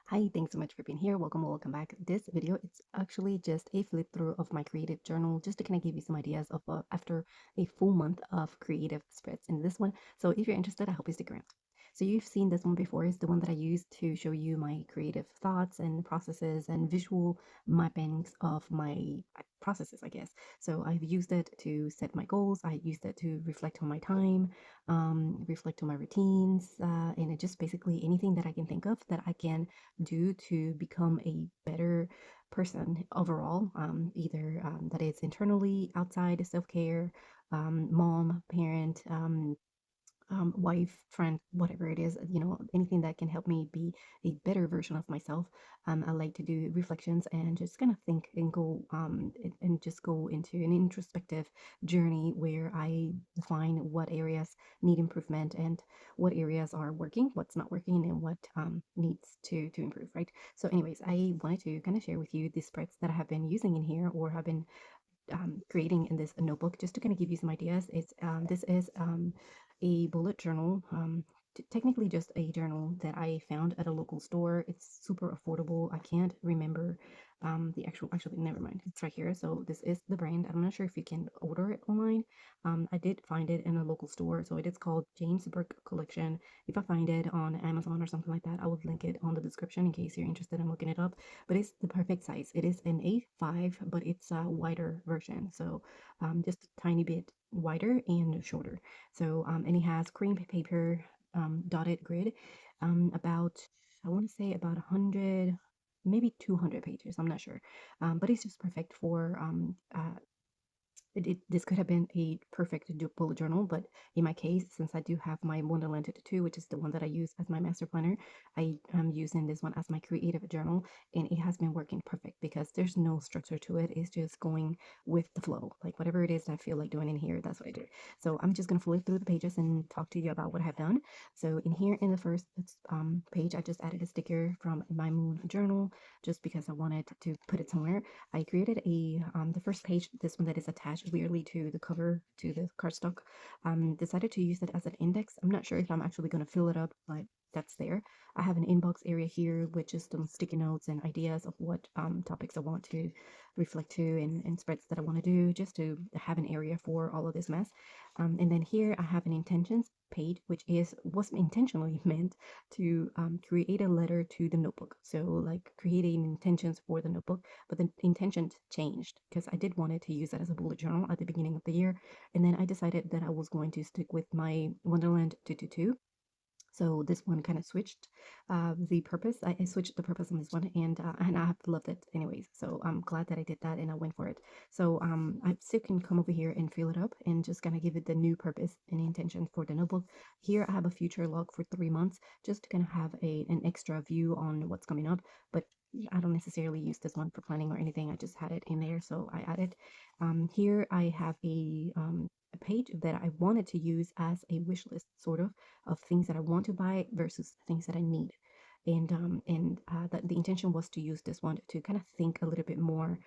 Hi, thanks so much for being here. Welcome back. This video, it's actually just a flip through of my creative journal, just to kind of give you some ideas of after a full month of creative spreads in this one. So if you're interested, I hope you stick around. So you've seen this one before. It's the one that I used to show you my creative thoughts and processes and visual mappings of my processes, I guess. So I've used it to set my goals. I used it to reflect on my time, reflect on my routines, and it just basically anything that I can think of that I can do to become a better person overall, either that is internally, outside, self-care, mom, parent, wife, friend, whatever it is, anything that can help me be a better version of myself. I like to do reflections and just kind of think and go and just go into an introspective journey where I define what areas need improvement and what areas are working, what's not working, and what needs to improve, right? So, anyways, I wanted to kind of share with you the spreads that I have been using in here or have been creating in this notebook just to kind of give you some ideas. This is a bullet journal, technically just a journal that I found at a local store. It's super affordable. I can't remember the actually, never mind. It's right here. So this is the brand. I'm not sure if you can order it online. I did find it in a local store. So it is called James Burke Collection. If I find it on Amazon or something like that, I will link it on the description in case you're interested in looking it up. But it's the perfect size. It is an A5, but it's a wider version. So just a tiny bit wider and shorter. So, and it has cream paper, dotted grid, about, I want to say about 100, maybe 200 pages. I'm not sure. But it's just perfect for this could have been a perfect bullet journal, but in my case, since I do have my Wonderland 2, which is the one that I use as my master planner, I am using this one as my creative journal, and it has been working perfect because there's no structure to it. It's just going with the flow. Like whatever it is that I feel like doing in here, that's what I do. So I'm just gonna flip through the pages and talk to you about what I've done. So in here, in the first page, I just added a sticker from my moon journal just because I wanted to put it somewhere. I created the first page, this one that is attached weirdly to the cover to the cardstock. Decided to use it as an index. I'm not sure if I'm actually going to fill it up, but that's there. I have an inbox area here with just some sticky notes and ideas of what topics I want to reflect to and spreads that I want to do, just to have an area for all of this mess. And then here I have an intentions page, which was intentionally meant to create a letter to the notebook. So like creating intentions for the notebook, but the intention changed because I did wanted to use that as a bullet journal at the beginning of the year. And then I decided that I was going to stick with my Wonderland 222. So this one kind of switched the purpose. I switched the purpose on this one, and I have loved it anyways. So I'm glad that I did that and I went for it. So I still can come over here and fill it up and just kind of give it the new purpose and intention for the notebook. Here I have a future log for 3 months, just to kind of have an extra view on what's coming up. But I don't necessarily use this one for planning or anything. I just had it in there, so I added. Here I have a page that I wanted to use as a wish list, sort of things that I want to buy versus things that I need. And the intention was to use this one to kind of think a little bit more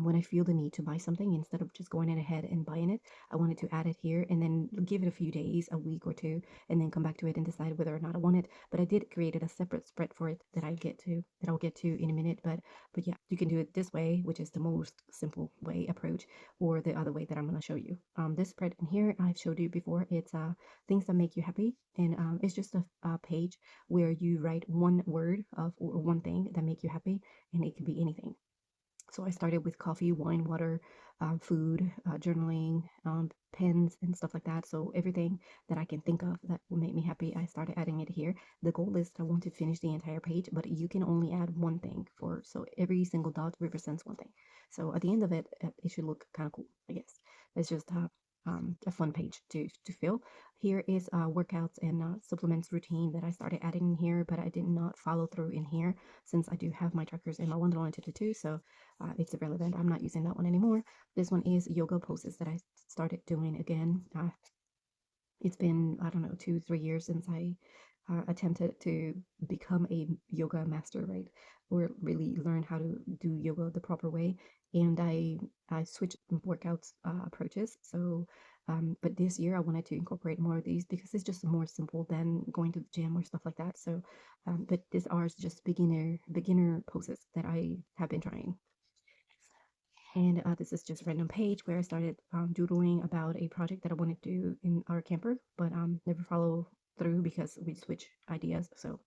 when I feel the need to buy something instead of just going ahead and buying it. I wanted to add it here and then give it a few days, a week or two, and then come back to it and decide whether or not I want it. But I did create a separate spread for it that I'll get to in a minute. But yeah, you can do it this way, which is the most simple way approach, or the other way that I'm going to show you. This spread in here I've showed you before. It's things that make you happy, and it's just a page where you write one word of or one thing that make you happy, and it could be anything. So I started with coffee, wine, water, food, journaling, pens, and stuff like that. So everything that I can think of that will make me happy, I started adding it here. The goal is I want to finish the entire page, but you can only add one thing so every single dot represents one thing. So at the end of it, it should look kind of cool, I guess. It's just a fun page to fill. Here is workouts and supplements routine that I started adding in here, but I did not follow through in here since I do have my trackers in my Wonderland to do so it's irrelevant. I'm not using that one anymore. This one is yoga poses that I started doing again. It's been, I don't know, 2, 3 years since I attempted to become a yoga master, right? Or really learn how to do yoga the proper way. And I switched workouts approaches. So But this year I wanted to incorporate more of these because it's just more simple than going to the gym or stuff like that. So, but these are just beginner poses that I have been trying. And this is just a random page where I started doodling about a project that I wanted to do in our camper, but never follow through because we switched ideas. So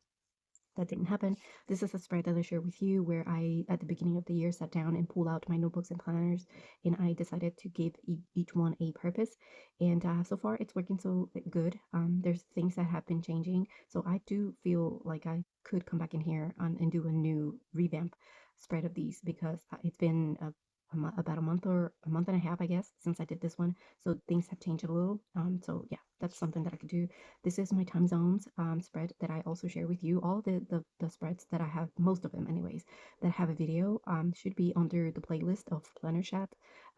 that didn't happen. This is a spread that I share with you where I, at the beginning of the year, sat down and pulled out my notebooks and planners, and I decided to give each one a purpose. And so far, it's working so good. There's things that have been changing, so I do feel like I could come back in here and do a new revamp spread of these because it's been about a month or a month and a half, I guess, since I did this one. So things have changed a little. So yeah, that's something that I could do. This is my time zones spread that I also share with you. All the spreads that I have, most of them anyways, that have a video should be under the playlist of Planner Chat.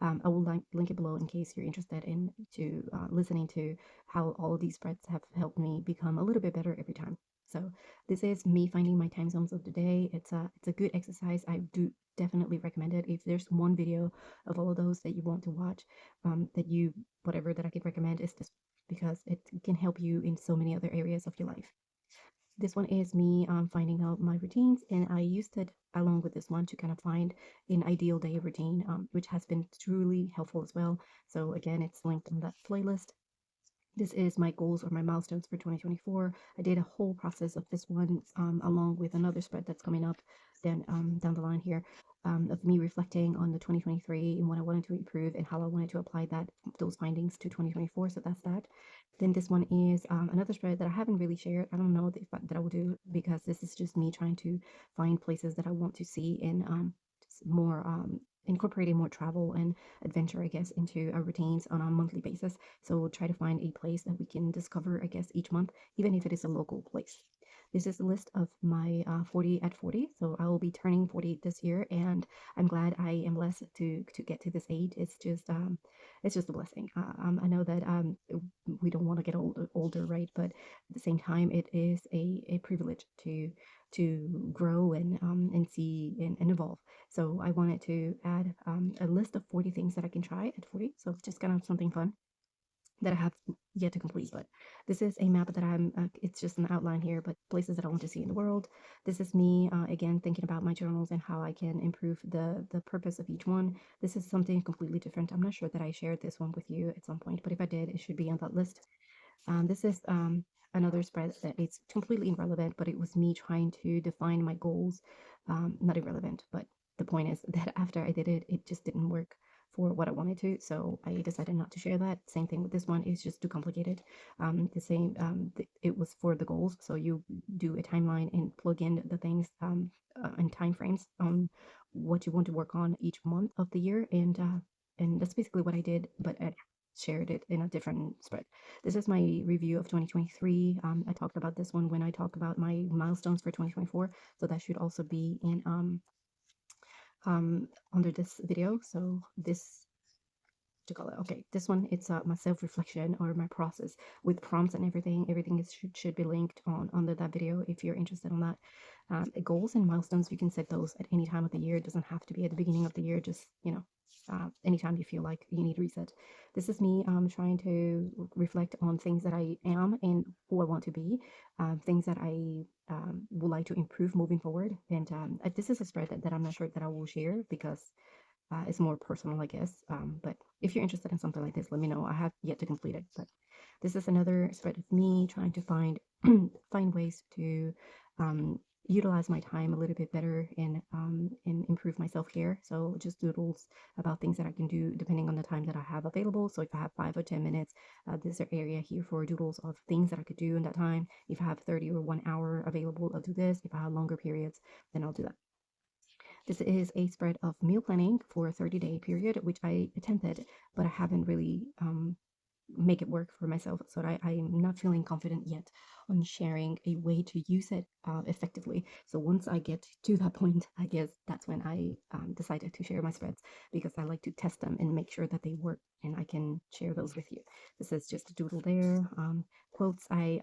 I will link it below in case you're interested in listening to how all of these spreads have helped me become a little bit better every time. So this is me finding my time zones of the day. It's a good exercise. I do definitely recommend it. If there's one video of all of those that you want to watch, that you whatever that I could recommend is this because it can help you in so many other areas of your life. This one is me finding out my routines, and I used it along with this one to kind of find an ideal day routine, which has been truly helpful as well. So again, it's linked in that playlist. This is my goals or my milestones for 2024. I did a whole process of this one along with another spread that's coming up then down the line here of me reflecting on the 2023 and what I wanted to improve and how I wanted to apply those findings to 2024. So that's that. Then this one is another spread that I haven't really shared. I don't know that I will do because this is just me trying to find places that I want to see and more incorporating more travel and adventure, I guess, into our routines on a monthly basis. So we'll try to find a place that we can discover, I guess, each month, even if it is a local place. This is a list of my 40 at 40. So I will be turning 40 this year, and I'm glad I am blessed to get to this age. It's just a blessing. I know that we don't want to get older, right? But at the same time, it is a privilege to grow and see and evolve. So I wanted to add a list of 40 things that I can try at 40. So it's just kind of something fun that I have yet to complete. But this is a map that it's just an outline here, but places that I want to see in the world. This is me, again, thinking about my journals and how I can improve the purpose of each one. This is something completely different. I'm not sure that I shared this one with you at some point, but if I did, it should be on that list. This is another spread that it's completely irrelevant, but it was me trying to define my goals. Not irrelevant, but the point is that after I did it, it just didn't work for what I wanted to. So I decided not to share that. Same thing with this one, it's just too complicated. It was for the goals. So you do a timeline and plug in the things and time frames on what you want to work on each month of the year. And that's basically what I did, but I shared it in a different spread. This is my review of 2023. I talked about this one when I talk about my milestones for 2024. So that should also be in under this video. So this to call it. Okay, this one it's my self-reflection or my process with prompts and everything. Everything should be linked on under that video if you're interested in that. Goals and milestones, you can set those at any time of the year. It doesn't have to be at the beginning of the year. Just anytime you feel like you need reset. This is me trying to reflect on things that I am and who I want to be, things that I would like to improve moving forward. And this is a spread that I'm not sure that I will share because it's more personal, I guess. But if you're interested in something like this, let me know. I have yet to complete it, but this is another spread of me trying to find ways to utilize my time a little bit better and improve my self-care. So just doodles about things that I can do depending on the time that I have available. So if I have 5 or 10 minutes, there's an area here for doodles of things that I could do in that time. If I have 30 or 1 hour available, I'll do this. If I have longer periods, then I'll do that. This is a spread of meal planning for a 30-day period, which I attempted, but I haven't really make it work for myself. So I'm not feeling confident yet on sharing a way to use it effectively. So once I get to that point, I guess that's when I decided to share my spreads because I like to test them and make sure that they work and I can share those with you. This is just a doodle there. Quotes, I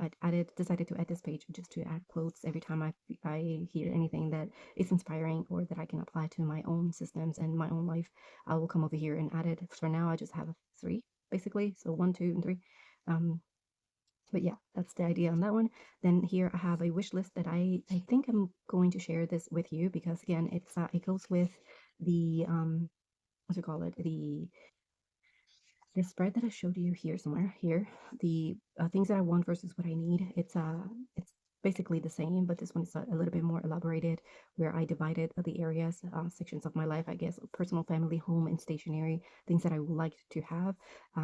decided to add this page just to add quotes every time I hear anything that is inspiring or that I can apply to my own systems and my own life. I will come over here and add it. For now, I just have 3. basically. So 1, 2, and 3. But yeah, that's the idea on that one. Then here I have a wish list that I think I'm going to share this with you because again, it goes with the what do you call it, the spread that I showed you here somewhere here, the things that I want versus what I need. It's basically the same, but this one is a little bit more elaborated, where I divided the areas, sections of my life, I guess, personal, family, home, and stationary, things that I would like to have.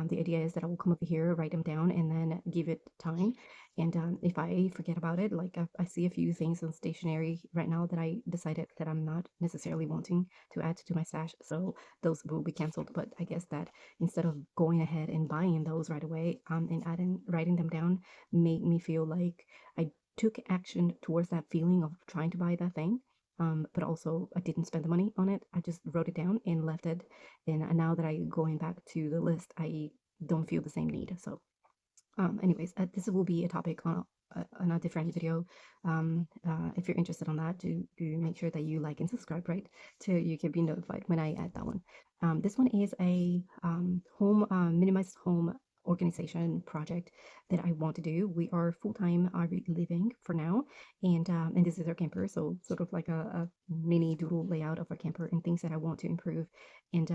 The idea is that I will come over here, write them down, and then give it time. And if I forget about it, like I see a few things on stationery right now that I decided that I'm not necessarily wanting to add to my stash, so those will be canceled. But I guess that instead of going ahead and buying those right away, and writing them down made me feel like I took action towards that feeling of trying to buy that thing. But also I didn't spend the money on it. I just wrote it down and left it. And now that I going back to the list, I don't feel the same need. So anyways, this will be a topic on a different video. If you're interested on that, do make sure that you like and subscribe, right? So you can be notified when I add that one. This one is a home minimized home organization project that I want to do. We are full-time living for now, and this is our camper, so sort of like a mini doodle layout of our camper and things that I want to improve and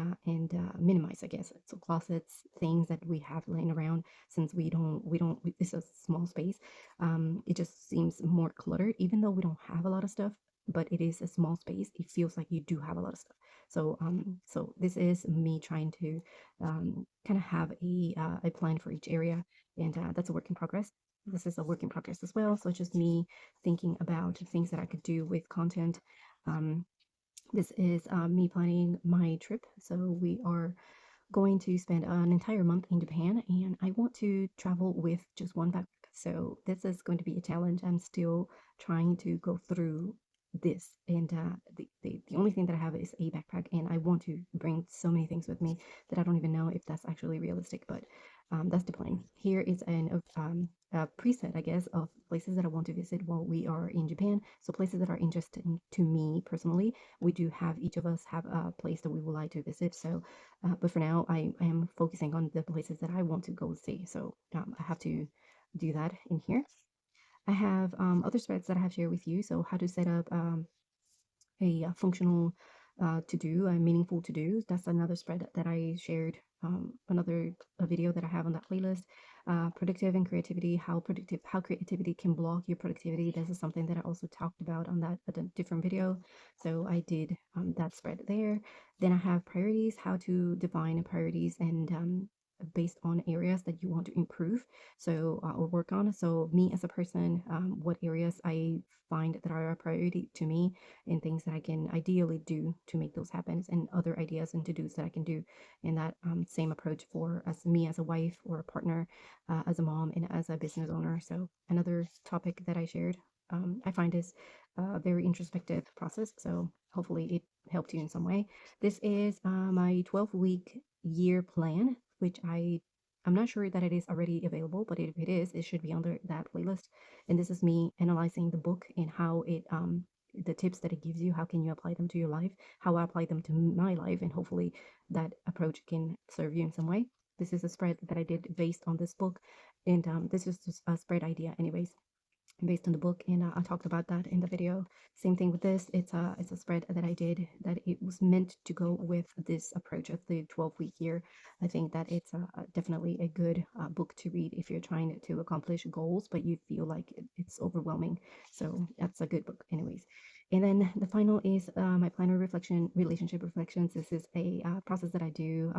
minimize, I guess. So closets, things that we have laying around, since it's a small space. It just seems more cluttered, even though we don't have a lot of stuff, but it is a small space. It feels like you do have a lot of stuff. So this is me trying to kind of have a plan for each area, and that's a work in progress. This is a work in progress as well. So it's just me thinking about things that I could do with content. Um, this is me planning my trip. So we are going to spend an entire month in Japan, and I want to travel with just one backpack. So this is going to be a challenge. I'm still trying to go through this, and the only thing that I have is a backpack, and I want to bring so many things with me that I don't even know if that's actually realistic, but that's the plan. Here is a preset, I guess, of places that I want to visit while we are in Japan. So places that are interesting to me personally. We do have, each of us have a place that we would like to visit. So but for now, I am focusing on the places that I want to go see. So I have to do that in here. I have other spreads that I have shared with you. So how to set up a functional to do, a meaningful to do. That's another spread that I shared, another video that I have on that playlist. Productive and creativity, how creativity can block your productivity. This is something that I also talked about on that at a different video. So I did that spread there. Then I have priorities, how to define priorities and based on areas that you want to improve, so or work on. So me as a person, what areas I find that are a priority to me, and things that I can ideally do to make those happen, and other ideas and to-dos that I can do. And that same approach for as me as a wife or a partner, as a mom, and as a business owner. So another topic that I shared, I find is a very introspective process. So hopefully it helped you in some way. This is my 12-week year plan, which I'm not sure that it is already available, but if it is, it should be under that playlist. And this is me analyzing the book and how it the tips that it gives you, how can you apply them to your life, how I apply them to my life, and hopefully that approach can serve you in some way. This is a spread that I did based on this book, and this is just a spread idea anyways, based on the book, and I talked about that in the video. Same thing with this. It's a spread that I did that it was meant to go with this approach of the 12-week year. I think that it's definitely a good book to read if you're trying to accomplish goals, but you feel like it's overwhelming. So that's a good book anyways. And then the final is my planner reflection, relationship reflections. This is a process that I do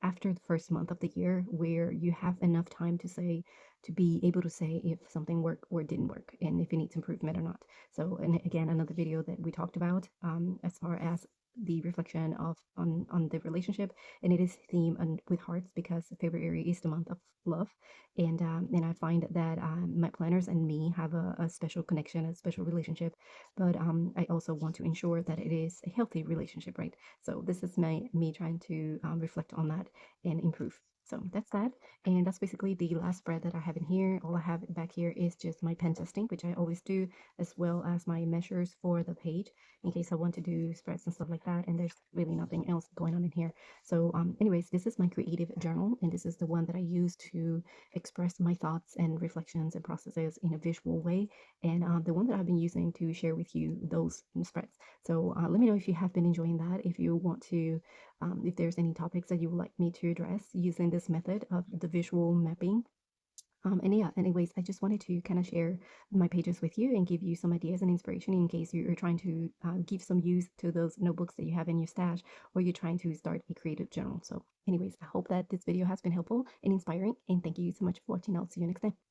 after the first month of the year, where you have enough time to be able to say if something worked or didn't work, and if it needs improvement or not. So, and again, another video that we talked about as far as the reflection of on the relationship, and it is themed with hearts because February is the month of love, and I find that my planners and me have a special connection, a special relationship, but I also want to ensure that it is a healthy relationship, right? So this is me trying to reflect on that and improve. So that's that. And that's basically the last spread that I have in here. All I have back here is just my pen testing, which I always do, as well as my measures for the page in case I want to do spreads and stuff like that. And there's really nothing else going on in here. So anyways, this is my creative journal, and this is the one that I use to express my thoughts and reflections and processes in a visual way. And the one that I've been using to share with you those spreads. So let me know if you have been enjoying that. If you want to if there's any topics that you would like me to address using this method of the visual mapping. And yeah, anyways, I just wanted to kind of share my pages with you and give you some ideas and inspiration in case you're trying to give some use to those notebooks that you have in your stash, or you're trying to start a creative journal. So anyways, I hope that this video has been helpful and inspiring, and thank you so much for watching. I'll see you next time.